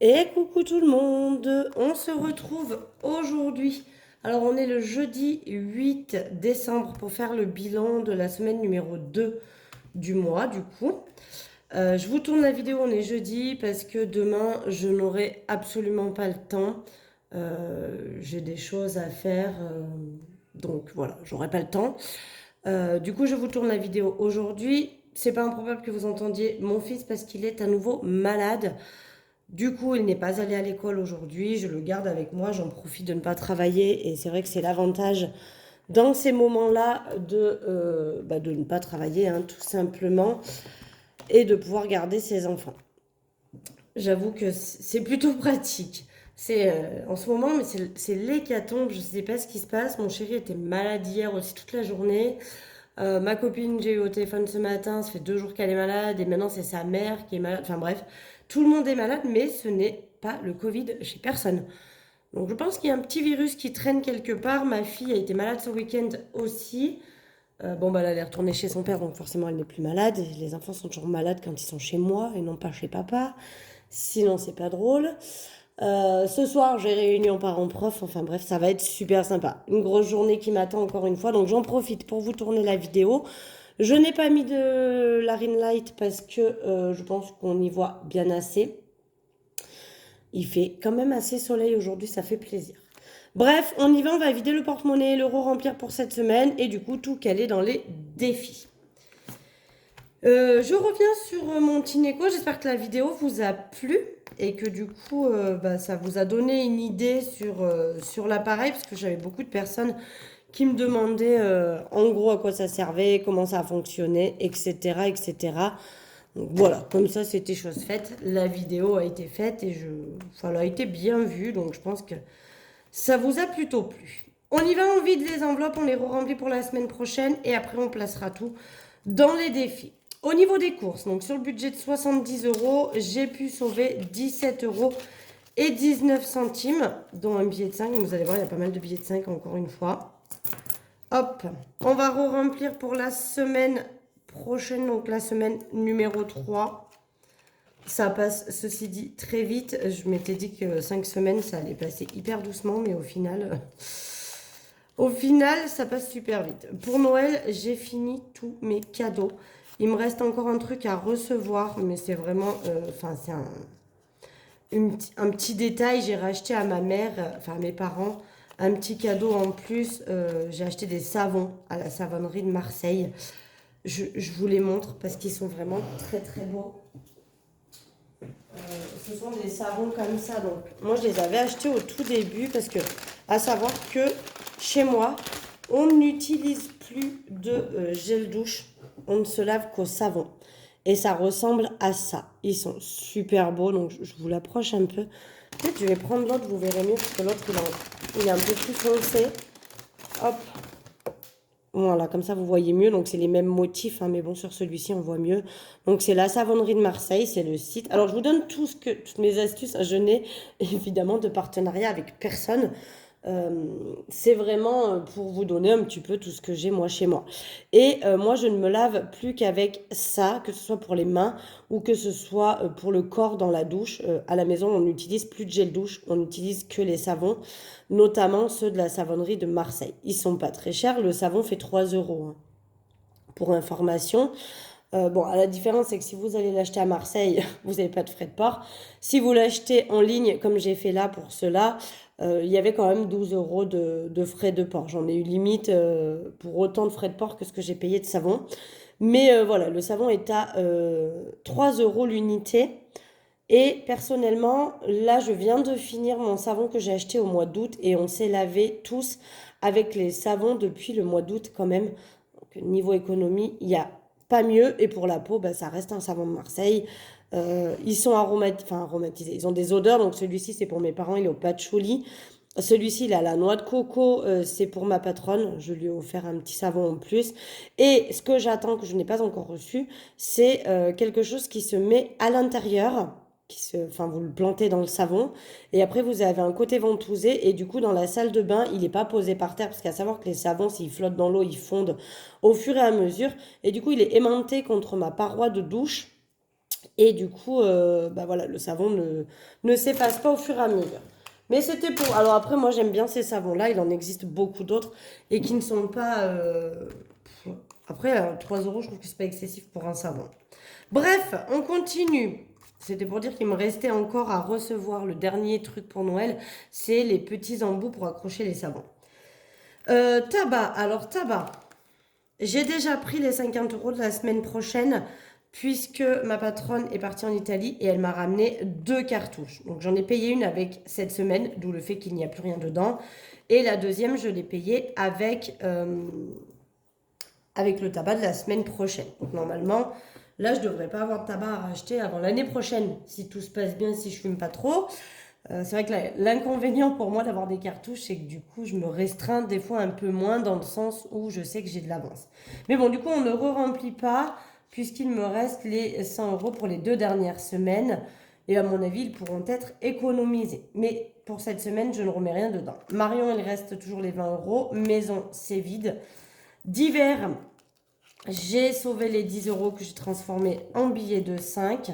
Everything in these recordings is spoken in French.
Et coucou tout le monde, on se retrouve aujourd'hui. Alors on est le jeudi 8 décembre pour faire le bilan de la semaine numéro 2 du mois du coup. Je vous tourne la vidéo, on est jeudi parce que demain je n'aurai absolument pas le temps. J'ai des choses à faire, donc voilà, j'aurai pas le temps. Du coup je vous tourne la vidéo aujourd'hui. C'est pas improbable que vous entendiez mon fils parce qu'il est à nouveau malade. Du coup, il n'est pas allé à l'école aujourd'hui, je le garde avec moi, j'en profite de ne pas travailler et c'est vrai que c'est l'avantage dans ces moments-là de ne pas travailler, hein, tout simplement, et de pouvoir garder ses enfants. J'avoue que c'est plutôt pratique. C'est en ce moment, mais c'est l'hécatombe, je ne sais pas ce qui se passe. Mon chéri était malade hier aussi toute la journée. Ma copine, j'ai eu au téléphone ce matin, ça fait 2 jours qu'elle est malade et maintenant c'est sa mère qui est malade. Enfin bref, tout le monde est malade, mais ce n'est pas le Covid chez personne. Donc je pense qu'il y a un petit virus qui traîne quelque part. Ma fille a été malade ce week-end aussi. Bon, bah elle est retournée chez son père, donc forcément elle n'est plus malade. Les enfants sont toujours malades quand ils sont chez moi et non pas chez papa. Sinon, c'est pas drôle. Ce soir, j'ai réunion parents-prof. Enfin bref, ça va être super sympa. Une grosse journée qui m'attend encore une fois. Donc j'en profite pour vous tourner la vidéo. Je n'ai pas mis de la ring light parce que je pense qu'on y voit bien assez. Il fait quand même assez soleil aujourd'hui, ça fait plaisir. Bref, on y va, on va vider le porte-monnaie, l'euro remplir pour cette semaine et du coup tout caler dans les défis. Je reviens sur mon Tineco, j'espère que la vidéo vous a plu et que du coup ça vous a donné une idée sur l'appareil parce que j'avais beaucoup de personnes qui me demandaient en gros à quoi ça servait, comment ça fonctionnait, etc. etc. Donc voilà, comme ça c'était chose faite, la vidéo a été faite et elle a été bien vue donc je pense que ça vous a plutôt plu. On y va, on vide les enveloppes, on les remplit pour la semaine prochaine et après on placera tout dans les défis. Au niveau des courses, donc sur le budget de 70 euros, j'ai pu sauver 17 euros et 19 centimes, dont un billet de 5. Vous allez voir, il y a pas mal de billets de 5 encore une fois. Hop, on va remplir pour la semaine prochaine, donc la semaine numéro 3. Ça passe, ceci dit, très vite. Je m'étais dit que 5 semaines, ça allait passer hyper doucement, mais au final, ça passe super vite. Pour Noël, j'ai fini tous mes cadeaux. Il me reste encore un truc à recevoir, mais c'est vraiment, c'est un petit détail. J'ai racheté à ma mère, à mes parents, un petit cadeau en plus. J'ai acheté des savons à la savonnerie de Marseille. Je vous les montre parce qu'ils sont vraiment très très beaux. Ce sont des savons comme ça. Donc, moi, je les avais achetés au tout début parce que, à savoir que chez moi, on n'utilise plus de gel douche. On ne se lave qu'au savon. Et ça ressemble à ça. Ils sont super beaux. Donc, je vous l'approche un peu. Peut-être je vais prendre l'autre, vous verrez mieux parce que l'autre, il est un peu plus foncé. Hop. Voilà, comme ça vous voyez mieux. Donc c'est les mêmes motifs, hein, mais bon, sur celui-ci on voit mieux. Donc c'est la savonnerie de Marseille, c'est le site. Alors je vous donne toutes mes astuces. Je n'ai évidemment de partenariat avec personne. C'est vraiment pour vous donner un petit peu tout ce que j'ai moi chez moi. Et moi je ne me lave plus qu'avec ça, que ce soit pour les mains ou que ce soit pour le corps dans la douche. À la maison on n'utilise plus de gel douche, on n'utilise que les savons, notamment ceux de la savonnerie de Marseille. Ils sont pas très chers, le savon fait 3 euros, hein. Pour information, bon, la différence, c'est que si vous allez l'acheter à Marseille, vous n'avez pas de frais de port. Si vous l'achetez en ligne, comme j'ai fait là pour cela, il y avait quand même 12 euros de frais de port. J'en ai eu limite pour autant de frais de port que ce que j'ai payé de savon. Mais voilà, le savon est à 3 euros l'unité. Et personnellement, là, je viens de finir mon savon que j'ai acheté au mois d'août et on s'est lavé tous avec les savons depuis le mois d'août quand même. Donc, niveau économie, il y a pas mieux. Et pour la peau, ça reste un savon de Marseille. Ils sont aromatisés. Ils ont des odeurs. Donc celui-ci, c'est pour mes parents. Il est au patchouli. Celui-ci, il a la noix de coco. C'est pour ma patronne. Je lui ai offert un petit savon en plus. Et ce que j'attends, que je n'ai pas encore reçu, c'est quelque chose qui se met à l'intérieur. Vous le plantez dans le savon et après vous avez un côté ventousé et du coup dans la salle de bain il n'est pas posé par terre parce qu'à savoir que les savons s'ils flottent dans l'eau ils fondent au fur et à mesure et du coup il est aimanté contre ma paroi de douche Et du coup, bah voilà, le savon ne s'efface pas au fur et à mesure. Mais c'était pour... Alors après, moi, j'aime bien ces savons-là. Il en existe beaucoup d'autres et qui ne sont pas... Après, 3 euros, je trouve que c'est pas excessif pour un savon. Bref, on continue. C'était pour dire qu'il me restait encore à recevoir le dernier truc pour Noël. C'est les petits embouts pour accrocher les savons. Tabac. Alors, tabac. J'ai déjà pris les 50 euros de la semaine prochaine puisque ma patronne est partie en Italie et elle m'a ramené 2 cartouches. Donc j'en ai payé une avec cette semaine, d'où le fait qu'il n'y a plus rien dedans. Et la deuxième, je l'ai payée avec le tabac de la semaine prochaine. Donc normalement, là, je ne devrais pas avoir de tabac à racheter avant l'année prochaine, si tout se passe bien, si je fume pas trop. C'est vrai que l'inconvénient pour moi d'avoir des cartouches, c'est que du coup, je me restreins des fois un peu moins dans le sens où je sais que j'ai de l'avance. Mais bon, du coup, on ne re-remplit pas puisqu'il me reste les 100 euros pour les 2 dernières semaines. Et à mon avis, ils pourront être économisés. Mais pour cette semaine, je ne remets rien dedans. Marion, il reste toujours les 20 euros. Maison, c'est vide. Divers, j'ai sauvé les 10 euros que j'ai transformés en billets de 5.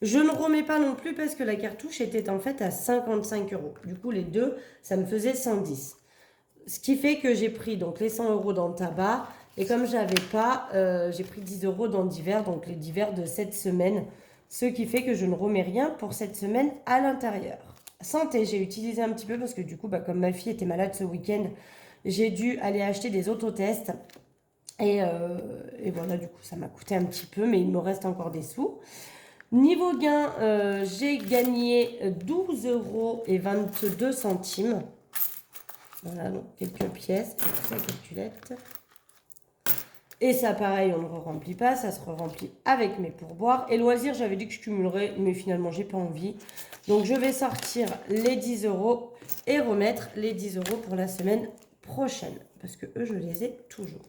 Je ne remets pas non plus parce que la cartouche était en fait à 55 euros. Du coup, les deux, ça me faisait 110. Ce qui fait que j'ai pris donc les 100 euros dans le tabac. Et comme je n'avais pas, j'ai pris 10 euros dans le divers, donc les divers de cette semaine. Ce qui fait que je ne remets rien pour cette semaine à l'intérieur. Santé, j'ai utilisé un petit peu parce que du coup, comme ma fille était malade ce week-end, j'ai dû aller acheter des autotests. Et voilà, du coup, ça m'a coûté un petit peu, mais il me reste encore des sous. Niveau gain, j'ai gagné 12 euros et 22 centimes. Voilà, donc quelques pièces, la calculette. Et ça, pareil, on ne re-remplit pas, ça se re-remplit avec mes pourboires. Et loisirs, j'avais dit que je cumulerais, mais finalement, j'ai pas envie. Donc, je vais sortir les 10 euros et remettre les 10 euros pour la semaine prochaine. Parce que eux, je les ai toujours.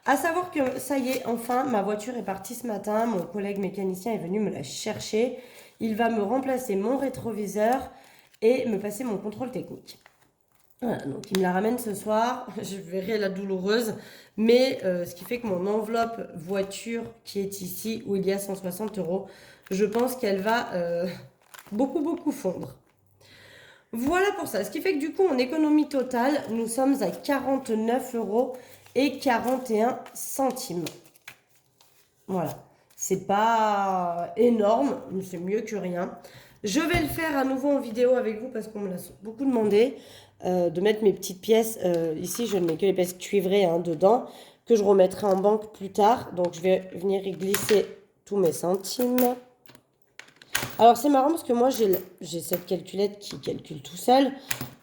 À savoir que ça y est, enfin, ma voiture est partie ce matin. Mon collègue mécanicien est venu me la chercher. Il va me remplacer mon rétroviseur et me passer mon contrôle technique. Voilà, donc il me la ramène ce soir. Je verrai la douloureuse. Mais ce qui fait que mon enveloppe voiture qui est ici, où il y a 160 euros, je pense qu'elle va beaucoup fondre. Voilà pour ça. Ce qui fait que du coup, en économie totale, nous sommes à 49 euros et 41 centimes. Voilà. C'est pas énorme, mais c'est mieux que rien. Je vais le faire à nouveau en vidéo avec vous parce qu'on me l'a beaucoup demandé de mettre mes petites pièces. Ici, je ne mets que les pièces cuivrées dedans que je remettrai en banque plus tard. Donc, je vais venir y glisser tous mes centimes. Alors, c'est marrant parce que moi, j'ai cette calculette qui calcule tout seul.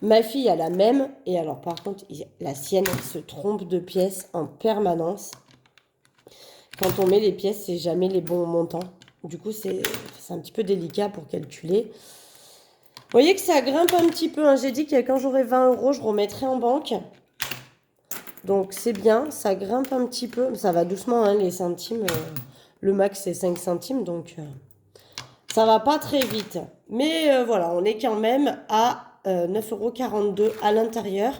Ma fille a la même. Et alors, par contre, la sienne, elle se trompe de pièces en permanence. Quand on met les pièces, c'est jamais les bons montants. Du coup, c'est un petit peu délicat pour calculer. Vous voyez que ça grimpe un petit peu. J'ai dit que quand j'aurai 20 euros, je remettrai en banque. Donc, c'est bien. Ça grimpe un petit peu. Ça va doucement, les centimes. Le max, c'est 5 centimes. Donc, ça va pas très vite. Mais voilà, on est quand même à 9,42 € à l'intérieur.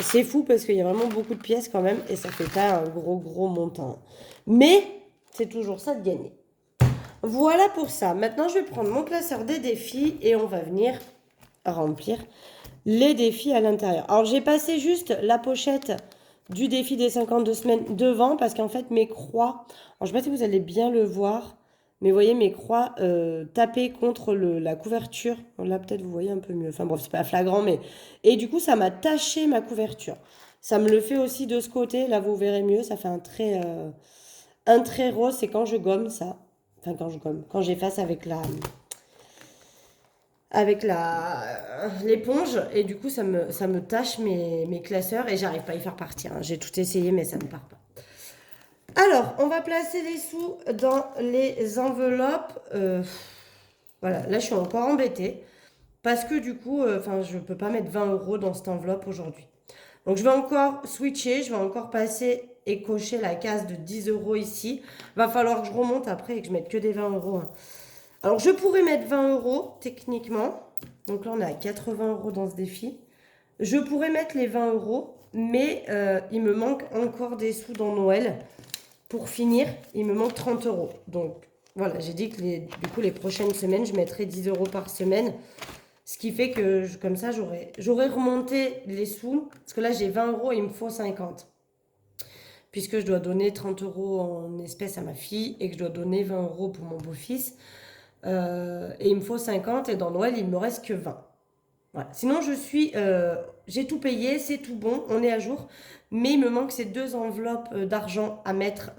C'est fou parce qu'il y a vraiment beaucoup de pièces quand même. Et ça fait pas un gros montant. Mais c'est toujours ça de gagner. Voilà pour ça. Maintenant, je vais prendre mon classeur des défis et on va venir remplir les défis à l'intérieur. Alors, j'ai passé juste la pochette du défi des 52 semaines devant parce qu'en fait, mes croix... Alors, je ne sais pas si vous allez bien le voir, mais vous voyez mes croix tapées contre la couverture. Là, peut-être vous voyez un peu mieux. Enfin, bon, c'est pas flagrant, mais... Et du coup, ça m'a taché ma couverture. Ça me le fait aussi de ce côté. Là, vous verrez mieux. Ça fait un trait rose. C'est quand je gomme ça. Enfin, quand je gomme. Quand j'efface avec l'éponge. Et du coup, ça me tâche mes classeurs. Et j'arrive pas à y faire partir. J'ai tout essayé, mais ça ne part pas. Alors, on va placer les sous dans les enveloppes. Voilà, là, je suis encore embêtée. Parce que du coup, je ne peux pas mettre 20 euros dans cette enveloppe aujourd'hui. Donc, je vais encore switcher. Je vais encore passer et cocher la case de 10 euros ici. Va falloir que je remonte après et que je mette que des 20 euros. Alors, je pourrais mettre 20 euros techniquement. Donc là, on est à 80 euros dans ce défi. Je pourrais mettre les 20 euros, mais il me manque encore des sous dans Noël. Pour finir, il me manque 30 euros. Donc, voilà, j'ai dit que du coup, les prochaines semaines, je mettrais 10 € par semaine. Ce qui fait que, comme ça, j'aurais remonté les sous. Parce que là, j'ai 20 € et il me faut 50. Puisque je dois donner 30 € en espèces à ma fille et que je dois donner 20 € pour mon beau-fils. Et il me faut 50 et dans Noël, il me reste que 20. Voilà. Sinon, j'ai tout payé, c'est tout bon, on est à jour. Mais il me manque ces 2 enveloppes d'argent à mettre,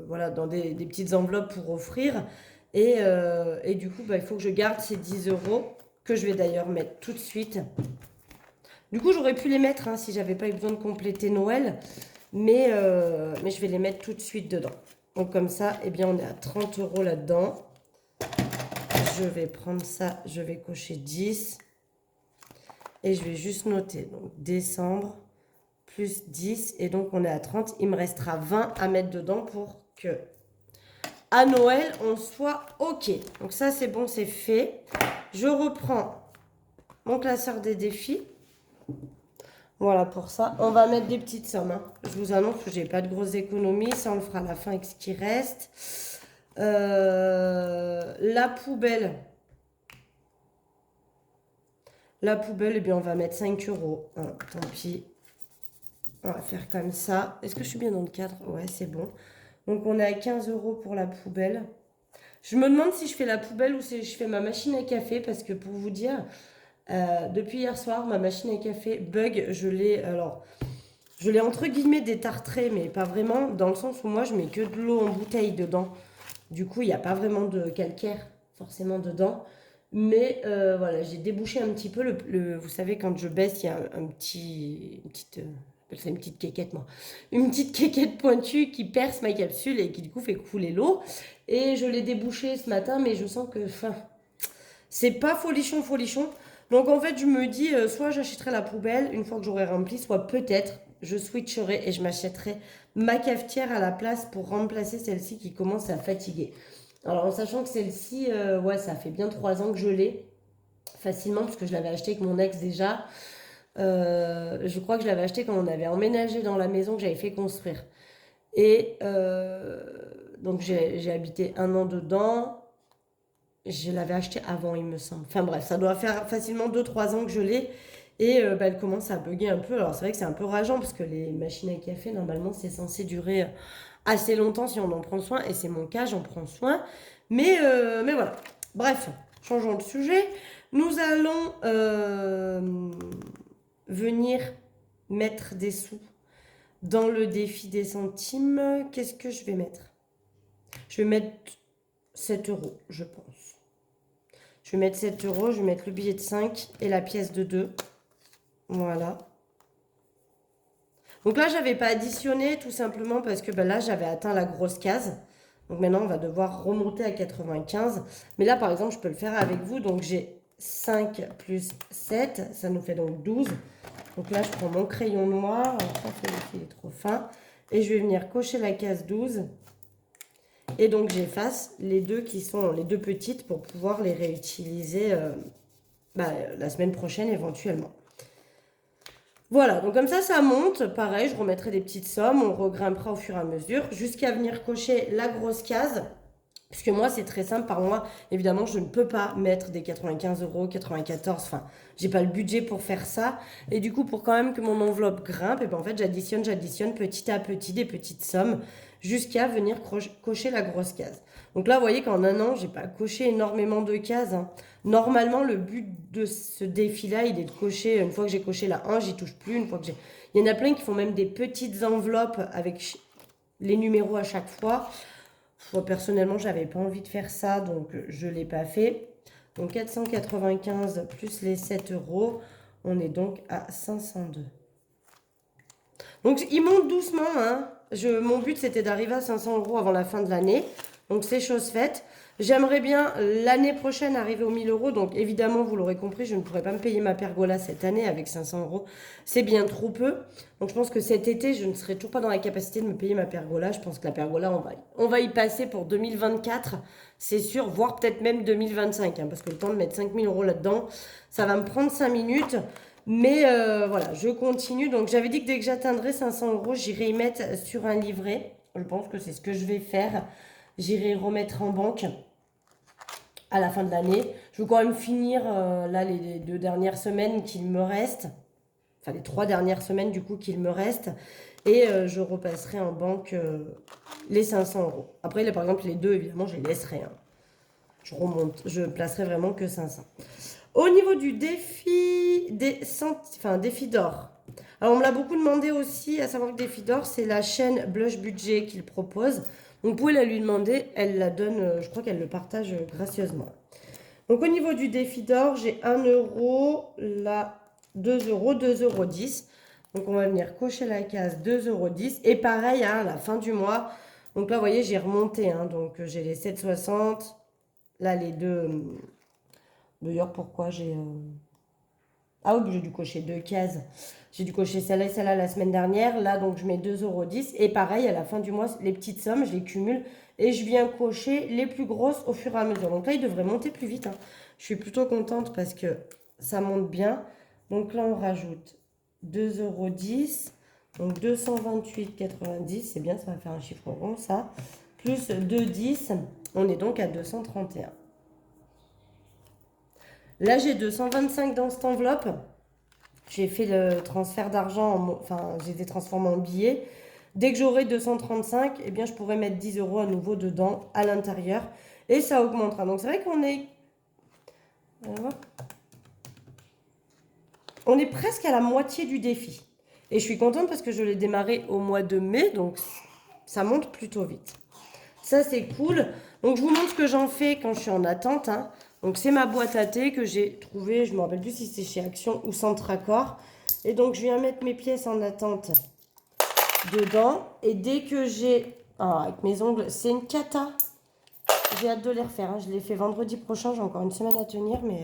voilà, dans des petites enveloppes pour offrir. Et du coup, il faut que je garde ces 10 € que je vais d'ailleurs mettre tout de suite. Du coup, j'aurais pu les mettre hein, si j'avais pas eu besoin de compléter Noël. Mais je vais les mettre tout de suite dedans. Donc comme ça, eh bien, on est à 30 € là-dedans. Je vais prendre ça, je vais cocher 10. Et je vais juste noter. Donc décembre plus 10. Et donc on est à 30. Il me restera 20 à mettre dedans pour que à Noël, on soit OK. Donc ça, c'est bon, c'est fait. Je reprends mon classeur des défis. Voilà pour ça. On va mettre des petites sommes. Hein. Je vous annonce que j'ai pas de grosses économies. Ça, on le fera à la fin avec ce qui reste. La poubelle. La poubelle, eh bien, on va mettre 5 €. Hein, tant pis. On va faire comme ça. Est-ce que je suis bien dans le cadre? Ouais, c'est bon. Donc, on est à 15 € pour la poubelle. Je me demande si je fais la poubelle ou si je fais ma machine à café. Parce que pour vous dire, depuis hier soir, ma machine à café bug. Je l'ai entre guillemets détartrée, mais pas vraiment. Dans le sens où moi, je mets que de l'eau en bouteille dedans. Du coup, il n'y a pas vraiment de calcaire forcément dedans. Mais voilà, j'ai débouché un petit peu. Vous savez, quand je baisse, il y a une petite... j'appelle ça une petite quéquette, moi. Une petite quéquette pointue qui perce ma capsule et qui, du coup, fait couler l'eau. Et je l'ai débouché ce matin, mais je sens que... c'est pas folichon, folichon. Donc, en fait, je me dis, soit j'achèterai la poubelle une fois que j'aurai rempli, soit peut-être je switcherai et je m'achèterai ma cafetière à la place pour remplacer celle-ci qui commence à fatiguer. Alors, en sachant que celle-ci, ouais, ça fait bien 3 ans que je l'ai facilement, parce que je l'avais acheté avec mon ex déjà. Je crois que je l'avais acheté quand on avait emménagé dans la maison que j'avais fait construire. Et donc, j'ai habité 1 an dedans. Je l'avais acheté avant, il me semble. Enfin bref, ça doit faire facilement 2-3 ans que je l'ai. Et elle commence à bugger un peu. Alors, c'est vrai que c'est un peu rageant, parce que les machines à café, normalement, c'est censé durer assez longtemps si on en prend soin. Et c'est mon cas, j'en prends soin. Mais voilà. Bref, changeons de sujet. Nous allons venir mettre des sous dans le défi des centimes. Qu'est-ce que je vais mettre? Je vais mettre 7 €, je pense. Je vais mettre 7 €, je vais mettre le billet de 5 et la pièce de 2. Voilà. Donc là, j'avais pas additionné tout simplement parce que là, j'avais atteint la grosse case. Donc maintenant, on va devoir remonter à 95. Mais là, par exemple, je peux le faire avec vous. Donc j'ai 5 plus 7, ça nous fait donc 12. Donc là, je prends mon crayon noir. Alors, ça, il est trop fin. Et je vais venir cocher la case 12. Et donc, j'efface les deux qui sont les deux petites pour pouvoir les réutiliser la semaine prochaine éventuellement. Voilà, donc comme ça monte. Pareil, je remettrai des petites sommes. On regrimpera au fur et à mesure jusqu'à venir cocher la grosse case. Puisque moi, c'est très simple. Par mois, évidemment, je ne peux pas mettre des 95 €, 94. Enfin, j'ai pas le budget pour faire ça. Et du coup, pour quand même que mon enveloppe grimpe, et ben en fait, j'additionne petit à petit des petites sommes jusqu'à venir cocher la grosse case. Donc là, vous voyez qu'en 1 an, j'ai pas coché énormément de cases. Hein. Normalement, le but de ce défi-là, il est de cocher, une fois que j'ai coché la 1, j'y touche plus. Une fois que il y en a plein qui font même des petites enveloppes avec les numéros à chaque fois. Moi, personnellement, j'avais pas envie de faire ça, donc je l'ai pas fait. Donc 495 plus les 7 €, on est donc à 502. Donc il monte doucement. Hein. Mon but, c'était d'arriver à 500 € avant la fin de l'année. Donc c'est chose faite. J'aimerais bien l'année prochaine arriver aux 1000 €. Donc évidemment, vous l'aurez compris, je ne pourrai pas me payer ma pergola cette année avec 500 €. C'est bien trop peu. Donc je pense que cet été, je ne serai toujours pas dans la capacité de me payer ma pergola. Je pense que la pergola, on va y passer pour 2024. C'est sûr, voire peut-être même 2025. Hein, parce que le temps de mettre 5000 € là-dedans, ça va me prendre 5 minutes. Mais voilà, je continue. Donc j'avais dit que dès que j'atteindrai 500 €, j'irai y mettre sur un livret. Je pense que c'est ce que je vais faire. J'irai remettre en banque à la fin de l'année. Je veux quand même finir là les 2 dernières semaines qu'il me reste. Enfin, les 3 dernières semaines du coup qu'il me reste. Et je repasserai en banque les 500 euros. Après, là, par exemple, les deux, évidemment, je les laisserai. Hein. Je remonte. Je placerai vraiment que 500. Au niveau du défi défi d'or. Alors, on me l'a beaucoup demandé aussi, à savoir que Défi d'or, c'est la chaîne Blush Budget qu'il propose. Donc, vous pouvez la lui demander. Elle la donne, je crois qu'elle le partage gracieusement. Donc, au niveau du défi d'or, j'ai 1 euro, là, 2 euros, 2,10 €. Donc, on va venir cocher la case 2,10 €. Et pareil, hein, à la fin du mois. Donc là, vous voyez, j'ai remonté. Hein, donc, j'ai les 7,60. Là, les deux. D'ailleurs, pourquoi j'ai. Ah oui, j'ai dû cocher 2 cases. J'ai dû cocher celle-là et celle-là la semaine dernière. Là, donc, je mets 2,10 €. Et pareil, à la fin du mois, les petites sommes, je les cumule. Et je viens cocher les plus grosses au fur et à mesure. Donc là, il devrait monter plus vite. Hein. Je suis plutôt contente parce que ça monte bien. Donc là, on rajoute 2,10 €. Donc 228,90. C'est bien, ça va faire un chiffre rond, ça. Plus 2,10. On est donc à 231. Là, j'ai 225 dans cette enveloppe. J'ai fait le transfert d'argent, enfin, j'ai été transformé en billets. Dès que j'aurai 235, eh bien, je pourrai mettre 10 € à nouveau dedans, à l'intérieur. Et ça augmentera. Donc, c'est vrai qu'on est... On est presque à la moitié du défi. Et je suis contente parce que je l'ai démarré au mois de mai. Donc, ça monte plutôt vite. Ça, c'est cool. Donc, je vous montre ce que j'en fais quand je suis en attente. Hein. Donc, c'est ma boîte à thé que j'ai trouvée. Je ne me rappelle plus si c'est chez Action ou Centracor. Et donc, je viens mettre mes pièces en attente dedans. Et dès que j'ai... Ah, avec mes ongles, c'est une cata. J'ai hâte de les refaire. Hein. Je les fais vendredi prochain. J'ai encore une semaine à tenir, mais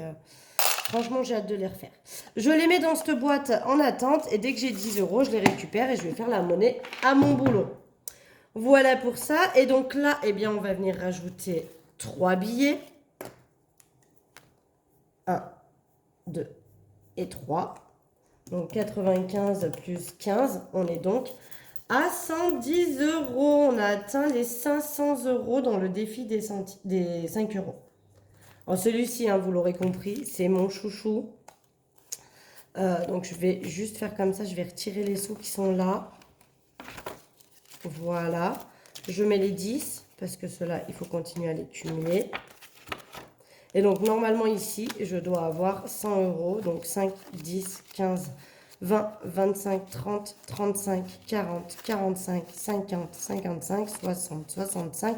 franchement, j'ai hâte de les refaire. Je les mets dans cette boîte en attente. Et dès que j'ai 10 €, je les récupère et je vais faire la monnaie à mon boulot. Voilà pour ça. Et donc là, eh bien, on va venir rajouter 3 billets. 1, 2 et 3. Donc 95 plus 15. On est donc à 110 €. On a atteint les 500 € dans le défi des 5 €. Alors celui-ci, hein, vous l'aurez compris, c'est mon chouchou. Donc je vais juste faire comme ça. Je vais retirer les sous qui sont là. Voilà. Je mets les 10 parce que ceux-là, il faut continuer à les cumuler. Et donc, normalement, ici, je dois avoir 100 €. Donc, 5, 10, 15, 20, 25, 30, 35, 40, 45, 50, 55, 60, 65,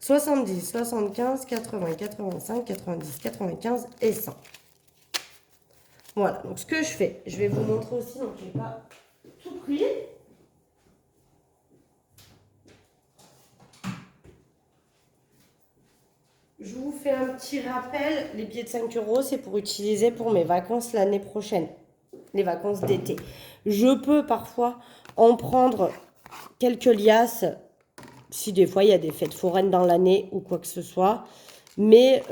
70, 75, 80, 85, 90, 95 et 100. Voilà. Donc, ce que je fais, je vais vous montrer aussi. Donc, je n'ai pas tout pris. Je vous fais un petit rappel, les billets de 5 €, c'est pour utiliser pour mes vacances l'année prochaine, les vacances d'été. Je peux parfois en prendre quelques liasses, si des fois il y a des fêtes foraines dans l'année ou quoi que ce soit. Mais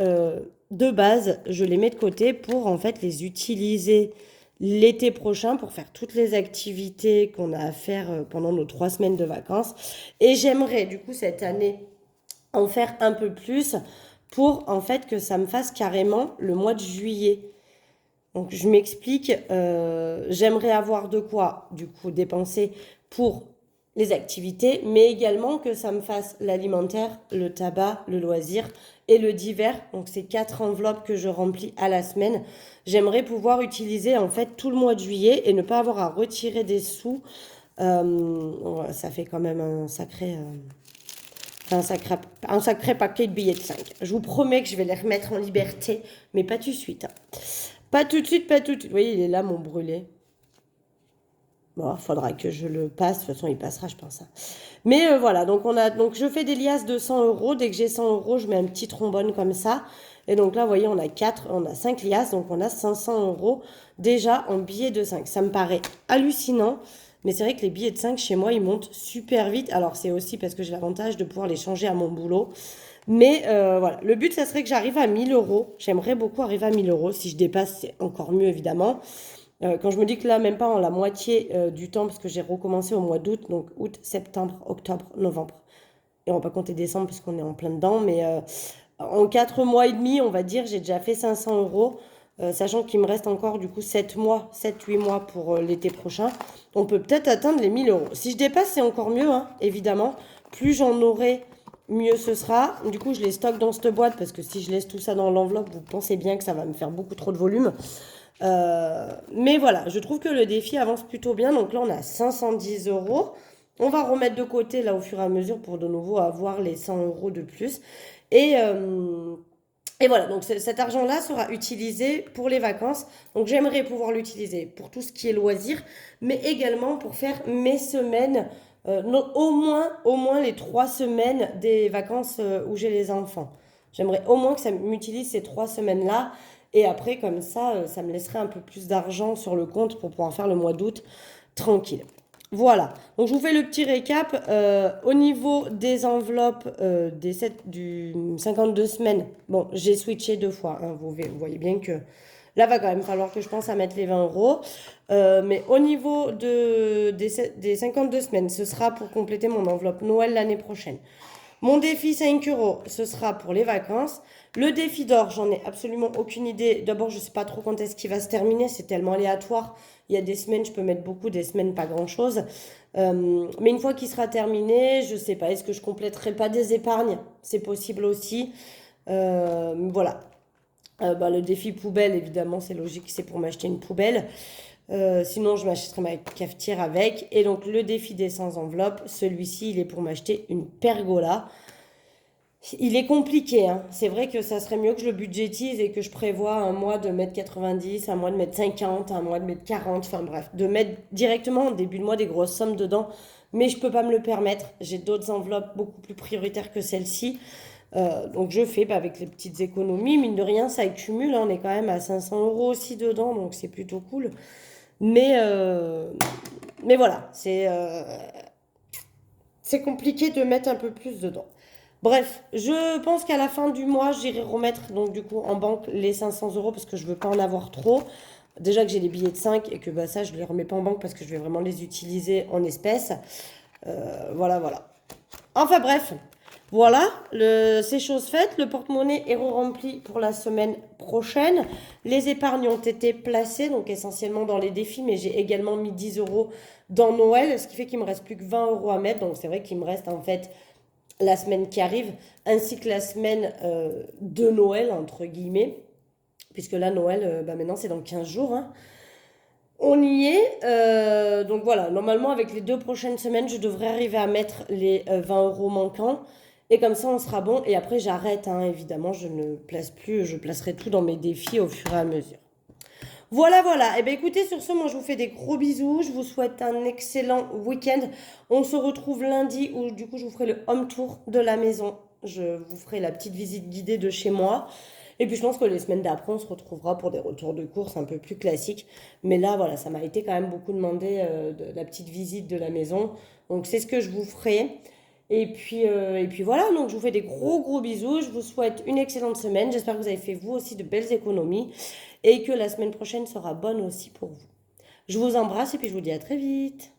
de base, je les mets de côté pour en fait les utiliser l'été prochain pour faire toutes les activités qu'on a à faire pendant nos 3 semaines de vacances. Et j'aimerais du coup cette année en faire un peu plus pour en fait que ça me fasse carrément le mois de juillet. Donc je m'explique, j'aimerais avoir de quoi du coup dépenser pour les activités, mais également que ça me fasse l'alimentaire, le tabac, le loisir et le divers. Donc c'est 4 enveloppes que je remplis à la semaine. J'aimerais pouvoir utiliser en fait tout le mois de juillet et ne pas avoir à retirer des sous. Ça fait quand même un sacré paquet de billets de 5. Je vous promets que je vais les remettre en liberté, mais pas tout de suite. Hein. Pas tout de suite, pas tout de suite. Vous voyez, il est là, mon brûlé. Bon, il faudra que je le passe. De toute façon, il passera, je pense. Hein. Mais voilà, donc je fais des liasses de 100 €. Dès que j'ai 100 €, je mets un petit trombone comme ça. Et donc là, vous voyez, on a 5 liasses. Donc on a 500 € déjà en billets de 5. Ça me paraît hallucinant. Mais c'est vrai que les billets de 5 chez moi, ils montent super vite. Alors c'est aussi parce que j'ai l'avantage de pouvoir les changer à mon boulot. Mais voilà, le but, ça serait que j'arrive à 1 000 €. J'aimerais beaucoup arriver à 1 000 €. Si je dépasse, c'est encore mieux, évidemment. Quand je me dis que là, même pas en la moitié du temps, parce que j'ai recommencé au mois d'août, donc août, septembre, octobre, novembre. Et on va pas compter décembre parce qu'on est en plein dedans, mais en 4 mois et demi, on va dire, j'ai déjà fait 500 euros, sachant qu'il me reste encore du coup 7 mois, 7-8 mois pour l'été prochain. On peut peut-être atteindre les 1000 euros. Si je dépasse, c'est encore mieux, hein, évidemment. Plus j'en aurai, mieux ce sera. Du coup, je les stocke dans cette boîte parce que si je laisse tout ça dans l'enveloppe, vous pensez bien que ça va me faire beaucoup trop de volume. Mais voilà, je trouve que le défi avance plutôt bien. Donc là, on a 510 euros. On va remettre de côté là au fur et à mesure pour de nouveau avoir les 100 euros de plus. Et, euh, et voilà, donc cet argent-là sera utilisé pour les vacances. Donc j'aimerais pouvoir l'utiliser pour tout ce qui est loisirs, mais également pour faire mes semaines, au moins les 3 semaines des vacances où j'ai les enfants. J'aimerais au moins que ça m'utilise ces 3 semaines-là. Et après, comme ça me laisserait un peu plus d'argent sur le compte pour pouvoir faire le mois d'août tranquille. Voilà, donc je vous fais le petit récap. Au niveau des enveloppes du 52 semaines, bon, j'ai switché 2 fois, hein, vous voyez bien que là va quand même falloir que je pense à mettre les 20 euros. Mais au niveau des 52 semaines, ce sera pour compléter mon enveloppe Noël l'année prochaine. Mon défi 5 euros, ce sera pour les vacances. Le défi d'or, j'en ai absolument aucune idée. D'abord, je ne sais pas trop quand est-ce qu'il va se terminer. C'est tellement aléatoire. Il y a des semaines, je peux mettre beaucoup, des semaines, pas grand-chose. Mais une fois qu'il sera terminé, je ne sais pas. Est-ce que je compléterai pas des épargnes? C'est possible aussi. Voilà. Le défi poubelle, évidemment, c'est logique, c'est pour m'acheter une poubelle. Sinon, je m'achèterai ma cafetière avec. Et donc, le défi des 100 enveloppes, celui-ci, il est pour m'acheter une pergola. Il est compliqué, hein. C'est vrai que ça serait mieux que je le budgétise et que je prévoie un mois de mettre 90, un mois de mettre 50, un mois de mettre 40, enfin bref, de mettre directement au début de mois des grosses sommes dedans. Mais je peux pas me le permettre. J'ai d'autres enveloppes beaucoup plus prioritaires que celle-ci. Donc je fais avec les petites économies. Mine de rien, ça accumule, hein. On est quand même à 500 euros aussi dedans, donc c'est plutôt cool. Mais, euh, mais voilà, c'est compliqué de mettre un peu plus dedans. Bref, je pense qu'à la fin du mois, j'irai remettre donc du coup en banque les 500 euros parce que je veux pas en avoir trop. Déjà que j'ai les billets de 5 et que bah, ça, je ne les remets pas en banque parce que je vais vraiment les utiliser en espèces. Voilà. Enfin bref, voilà, c'est chose faite. Le porte-monnaie est rempli pour la semaine prochaine. Les épargnes ont été placées, donc essentiellement dans les défis, mais j'ai également mis 10 euros dans Noël, ce qui fait qu'il me reste plus que 20 euros à mettre. Donc c'est vrai qu'il me reste en fait la semaine qui arrive, ainsi que la semaine de Noël, entre guillemets, puisque là, Noël, maintenant, c'est dans 15 jours, hein. On y est. Donc voilà, normalement, avec les 2 prochaines semaines, je devrais arriver à mettre les 20 euros manquants. Et comme ça, on sera bon. Et après, j'arrête, hein, évidemment, je ne place plus, je placerai tout dans mes défis au fur et à mesure. Voilà. Et bien écoutez, sur ce, moi je vous fais des gros bisous. Je vous souhaite un excellent week-end. On se retrouve lundi où du coup je vous ferai le home tour de la maison. Je vous ferai la petite visite guidée de chez moi. Et puis je pense que les semaines d'après, on se retrouvera pour des retours de course un peu plus classiques. Mais là, voilà, ça m'a été quand même beaucoup demandé de la petite visite de la maison. Donc c'est ce que je vous ferai. Et puis voilà, donc je vous fais des gros bisous. Je vous souhaite une excellente semaine. J'espère que vous avez fait vous aussi de belles économies et que la semaine prochaine sera bonne aussi pour vous. Je vous embrasse et puis je vous dis à très vite.